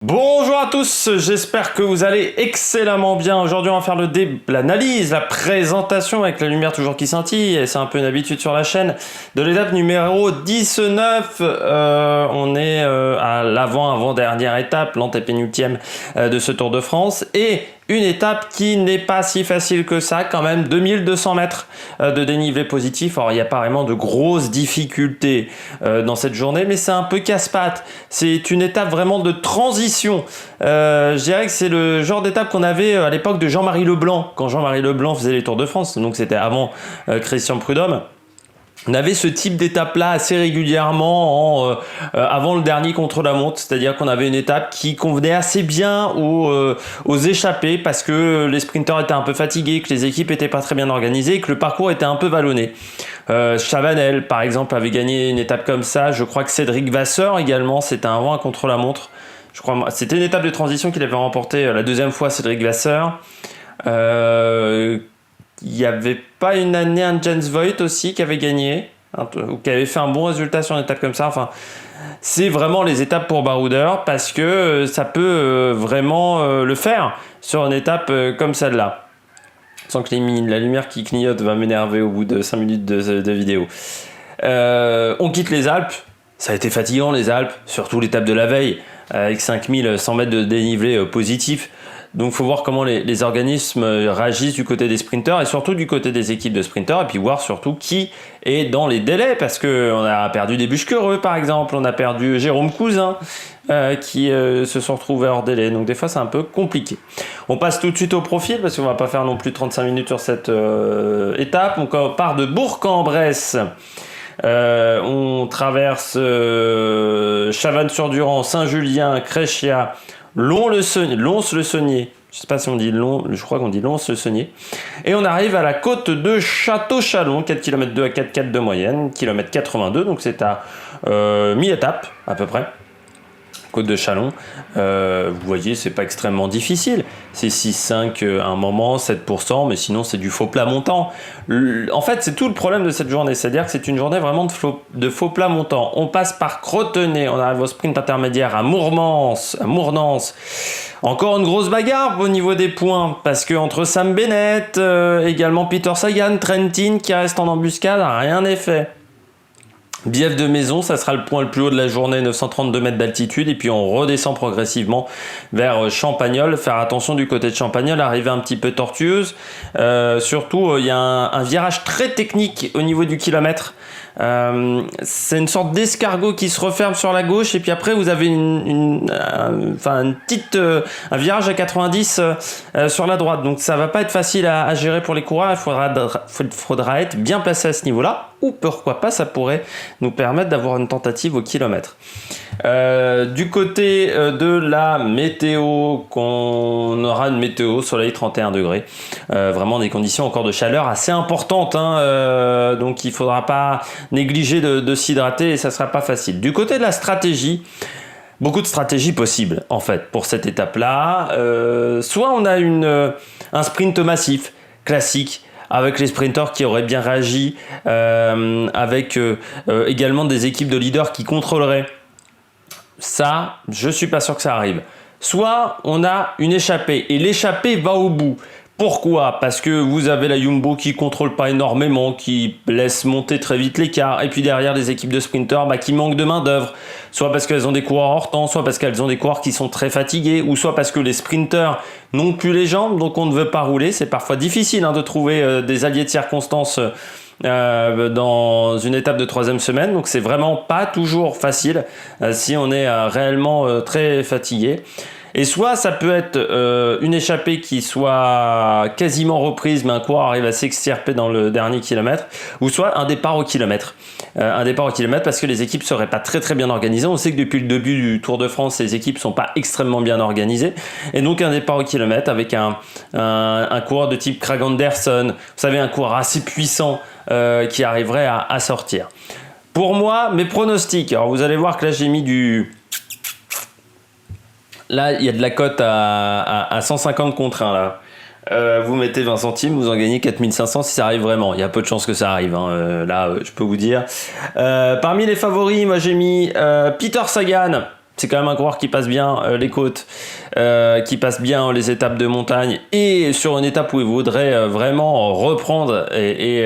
Bonjour à tous, j'espère que vous allez excellemment bien. Aujourd'hui, on va faire l'analyse, la présentation avec la lumière toujours qui scintille, et c'est un peu une habitude sur la chaîne, de l'étape numéro 19. On est à l'avant-dernière étape, l'antépénultième de ce Tour de France, et une étape qui n'est pas si facile que ça, quand même, 2200 mètres de dénivelé positif. Alors, il n'y a pas vraiment de grosses difficultés dans cette journée, mais c'est un peu casse-pattes. C'est une étape vraiment de transition. Je dirais que c'est le genre d'étape qu'on avait à l'époque de Jean-Marie Leblanc, quand Jean-Marie Leblanc faisait les Tours de France, donc c'était avant Christian Prudhomme. On avait ce type d'étape-là assez régulièrement avant le dernier contre-la-montre, c'est-à-dire qu'on avait une étape qui convenait assez bien aux échappées parce que les sprinteurs étaient un peu fatigués, que les équipes étaient pas très bien organisées, que le parcours était un peu vallonné. Chavanel, par exemple, avait gagné une étape comme ça. Je crois que Cédric Vasseur également, c'était un contre-la-montre. Je crois, c'était une étape de transition qu'il avait remportée la deuxième fois, Cédric Vasseur. Il n'y avait pas une année un Jens Voigt aussi qui avait gagné, ou qui avait fait un bon résultat sur une étape comme ça. Enfin, c'est vraiment les étapes pour baroudeurs parce que ça peut vraiment le faire sur une étape comme celle-là. Sans que la lumière qui clignote va m'énerver au bout de 5 minutes de vidéo. On quitte les Alpes. Ça a été fatigant les Alpes, surtout l'étape de la veille, avec 5100 mètres de dénivelé positif. Donc il faut voir comment les organismes réagissent du côté des sprinteurs et surtout du côté des équipes de sprinteurs, et puis voir surtout qui est dans les délais, parce qu'on a perdu des Buchequereux par exemple, on a perdu Jérôme Cousin qui se sont retrouvés hors délai, donc des fois c'est un peu compliqué. On passe tout de suite au profil parce qu'on va pas faire non plus 35 minutes sur cette étape. On part de Bourg-en-Bresse. On traverse Chavannes-sur-Durand, Saint-Julien, Créchia, Lons-le-Saunier. Je sais pas si on dit Lons, je crois qu'on dit Lons-le-Saunier. Et on arrive à la côte de Château-Chalon, 4 km 2 à 4,4 de moyenne, km 82, donc c'est à mi-étape à peu près. Côte de Chalon, vous voyez, c'est pas extrêmement difficile. C'est 6,5 à un moment, 7%, mais sinon c'est du faux plat montant. En fait, c'est tout le problème de cette journée, c'est-à-dire que c'est une journée vraiment de faux plat montant. On passe par Crotenay, on arrive au sprint intermédiaire à Mournance. Encore une grosse bagarre au niveau des points, parce que entre Sam Bennett, également Peter Sagan, Trentin qui reste en embuscade, rien n'est fait. Bièvre de Maison, ça sera le point le plus haut de la journée, 932 mètres d'altitude, et puis on redescend progressivement vers Champagnole. Faire attention du côté de Champagnole, arrivée un petit peu tortueuse. Surtout, il y a un virage très technique au niveau du kilomètre. C'est une sorte d'escargot qui se referme sur la gauche, et puis après vous avez un virage à 90 sur la droite, donc ça va pas être facile à gérer pour les coureurs. Il faudra être bien placé à ce niveau-là, ou pourquoi pas ça pourrait nous permettre d'avoir une tentative au kilomètre. Du côté de la météo, qu'on aura une météo soleil 31 degrés, vraiment des conditions encore de chaleur assez importantes, donc il faudra pas négliger de s'hydrater, et ça sera pas facile. Du côté de la stratégie, beaucoup de stratégies possibles en fait pour cette étape-là. Soit on a un sprint massif classique avec les sprinteurs qui auraient bien réagi, avec également des équipes de leaders qui contrôleraient. Ça, je suis pas sûr que ça arrive. Soit on a une échappée, et l'échappée va au bout. Pourquoi ? Parce que vous avez la Jumbo qui contrôle pas énormément, qui laisse monter très vite l'écart, et puis derrière les équipes de sprinteurs qui manquent de main d'œuvre, soit parce qu'elles ont des coureurs hors temps, soit parce qu'elles ont des coureurs qui sont très fatigués, ou soit parce que les sprinteurs n'ont plus les jambes, donc on ne veut pas rouler. C'est parfois difficile de trouver des alliés de circonstance dans une étape de 3e semaine, donc c'est vraiment pas toujours facile si on est réellement très fatigué. Et soit ça peut être une échappée qui soit quasiment reprise, mais un coureur arrive à s'extirper dans le dernier kilomètre, ou soit un départ au kilomètre. Parce que les équipes seraient pas très très bien organisées. On sait que depuis le début du Tour de France, les équipes sont pas extrêmement bien organisées. Et donc un départ au kilomètre avec un coureur de type Craig Anderson, vous savez, un coureur assez puissant qui arriverait à sortir. Pour moi, mes pronostics, alors vous allez voir que là j'ai mis Là, il y a de la cote à 150 contre 1 là. Vous mettez 20 centimes, vous en gagnez 4500 si ça arrive vraiment. Il y a peu de chances que ça arrive, je peux vous dire. Parmi les favoris, moi j'ai mis Peter Sagan. c'est quand même un coureur qui passe bien les côtes, qui passe bien les étapes de montagne, et sur une étape où il voudrait vraiment reprendre et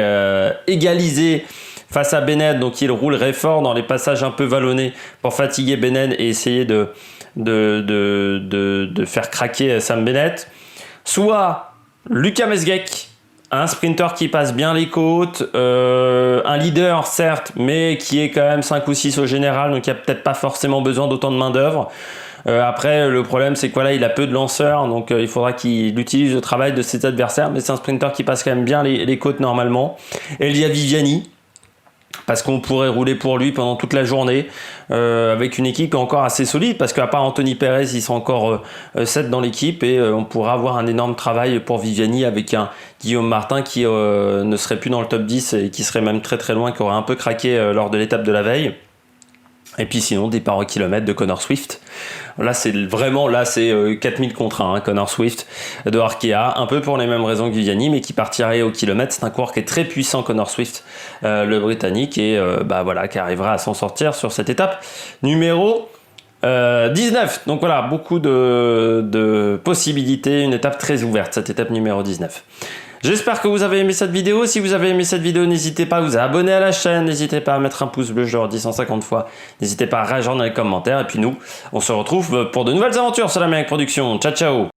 égaliser face à Bennett, donc il roulerait fort dans les passages un peu vallonnés pour fatiguer Bennett et essayer de faire craquer Sam Bennett. Soit Lucas Mesgeck, un sprinter qui passe bien les côtes, un leader certes, mais qui est quand même 5 ou 6 au général, donc il n'y a peut-être pas forcément besoin d'autant de main d'œuvre. Après, le problème, c'est que voilà, il a peu de lanceurs, donc il faudra qu'il utilise le travail de ses adversaires, mais c'est un sprinter qui passe quand même bien les côtes normalement. Elia Viviani, parce qu'on pourrait rouler pour lui pendant toute la journée, avec une équipe encore assez solide, parce qu'à part Anthony Perez, ils sont encore 7 dans l'équipe, et on pourra avoir un énorme travail pour Viviani avec un Guillaume Martin qui ne serait plus dans le top 10 et qui serait même très très loin, qui aurait un peu craqué lors de l'étape de la veille. Et puis sinon, départ au kilomètre de Connor Swift. Là, c'est 4000 contre 1, hein, Connor Swift de Arkea, un peu pour les mêmes raisons que Viviani, mais qui partirait au kilomètre. C'est un coureur qui est très puissant, Connor Swift, le Britannique, et qui arrivera à s'en sortir sur cette étape numéro 19. Donc voilà, beaucoup de possibilités, une étape très ouverte, cette étape numéro 19. J'espère que vous avez aimé cette vidéo. Si vous avez aimé cette vidéo, n'hésitez pas à vous abonner à la chaîne. N'hésitez pas à mettre un pouce bleu, je le redis 150 fois. N'hésitez pas à réagir dans les commentaires. Et puis nous, on se retrouve pour de nouvelles aventures sur la Meilleure Production. Ciao, ciao!